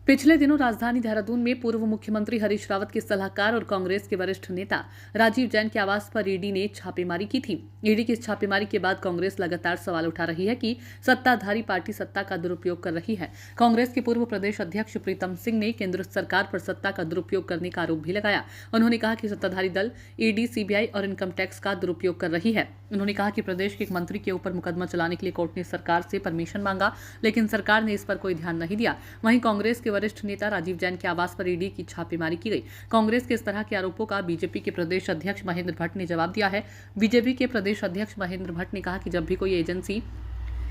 पिछले दिनों राजधानी देहरादून में पूर्व मुख्यमंत्री हरीश रावत के सलाहकार और कांग्रेस के वरिष्ठ नेता राजीव जैन के आवास पर ईडी ने छापेमारी की थी। ईडी की इस छापेमारी के बाद कांग्रेस लगातार सवाल उठा रही है कि सत्ताधारी पार्टी सत्ता का दुरुपयोग कर रही है। कांग्रेस के पूर्व प्रदेश अध्यक्ष प्रीतम सिंह ने केंद्र सरकार पर सत्ता का दुरुपयोग करने का आरोप भी लगाया। उन्होंने कहा कि सत्ताधारी दल ईडी, सीबीआई और इनकम टैक्स का दुरुपयोग कर रही है। उन्होंने कहा कि प्रदेश के एक मंत्री के ऊपर मुकदमा चलाने के लिए कोर्ट ने सरकार से परमिशन मांगा, लेकिन सरकार ने इस पर कोई ध्यान नहीं दिया। वहीं कांग्रेस के वरिष्ठ नेता राजीव जैन के आवास पर ईडी की छापेमारी की गई। कांग्रेस के इस तरह के आरोपों का बीजेपी के प्रदेश अध्यक्ष महेंद्र भट्ट ने जवाब दिया है। बीजेपी के प्रदेश अध्यक्ष महेंद्र भट्ट ने कहा कि जब भी कोई एजेंसी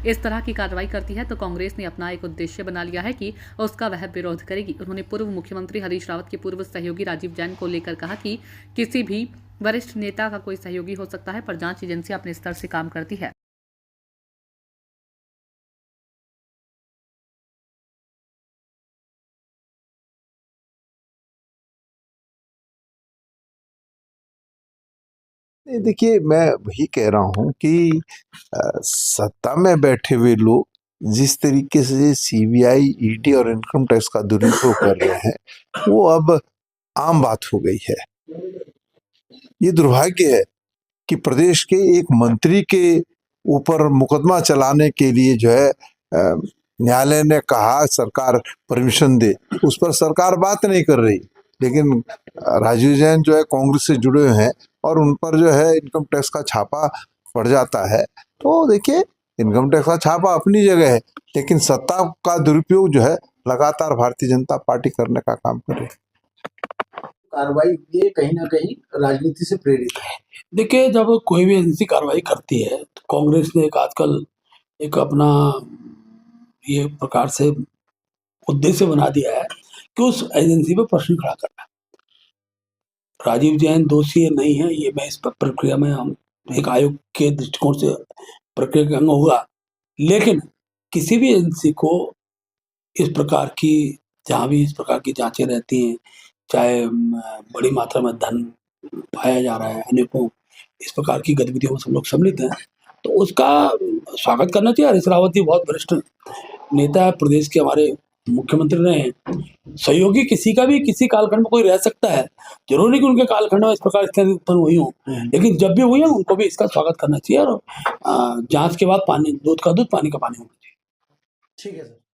इस तरह की कार्रवाई करती है तो कांग्रेस ने अपना एक उद्देश्य बना लिया है कि उसका वह विरोध करेगी। उन्होंने पूर्व मुख्यमंत्री हरीश रावत के पूर्व सहयोगी राजीव जैन को लेकर कहा कि किसी भी वरिष्ठ नेता का कोई सहयोगी हो सकता है, पर जांच एजेंसी अपने स्तर से काम करती है। देखिए, मैं वही कह रहा हूँ कि सत्ता में बैठे हुए लोग जिस तरीके से सीबीआई, ईडी और इनकम टैक्स का दुरुपयोग कर रहे हैं, वो अब आम बात हो गई है। ये दुर्भाग्य है कि प्रदेश के एक मंत्री के ऊपर मुकदमा चलाने के लिए जो है न्यायालय ने कहा सरकार परमिशन दे, उस पर सरकार बात नहीं कर रही। लेकिन राजीव जैन जो है कांग्रेस से जुड़े हुए हैं और उन पर जो है इनकम टैक्स का छापा पड़ जाता है। तो देखिए, इनकम टैक्स का छापा अपनी जगह है, लेकिन सत्ता का दुरुपयोग जो है लगातार भारतीय जनता पार्टी करने का काम कर रही है। कार्रवाई ये कहीं ना कहीं राजनीति से प्रेरित है। देखिए, जब कोई भी एजेंसी कार्रवाई करती है तो कांग्रेस ने एक आजकल एक अपना ये प्रकार से उद्देश्य बना दिया है कि उस एजेंसी पर प्रश्न खड़ा करना। राजीव जैन दोषी है नहीं है, ये मैं इस प्रक्रिया में हम एक आयोग के दृष्टिकोण से प्रक्रिया का अंग होगा, लेकिन किसी भी एजेंसी को इस प्रकार की जहाँ भी इस प्रकार की जांचें रहती हैं, चाहे बड़ी मात्रा में धन पाया जा रहा है, अनेकों इस प्रकार की गतिविधियों में सब लोग सम्मिलित हैं, तो उसका स्वागत करना चाहिए। हरीश रावत जी बहुत वरिष्ठ नेता है, प्रदेश के हमारे मुख्यमंत्री रहे हैं। सहयोगी किसी का भी किसी कालखंड में कोई रह सकता है, जरूरी नहीं कि उनके कालखंड में इस प्रकार स्थिति उत्पन्न हुई हो, लेकिन जब भी हुई है उनको भी इसका स्वागत करना चाहिए और जांच के बाद पानी दूध का दूध, पानी का पानी होना चाहिए। ठीक है सर।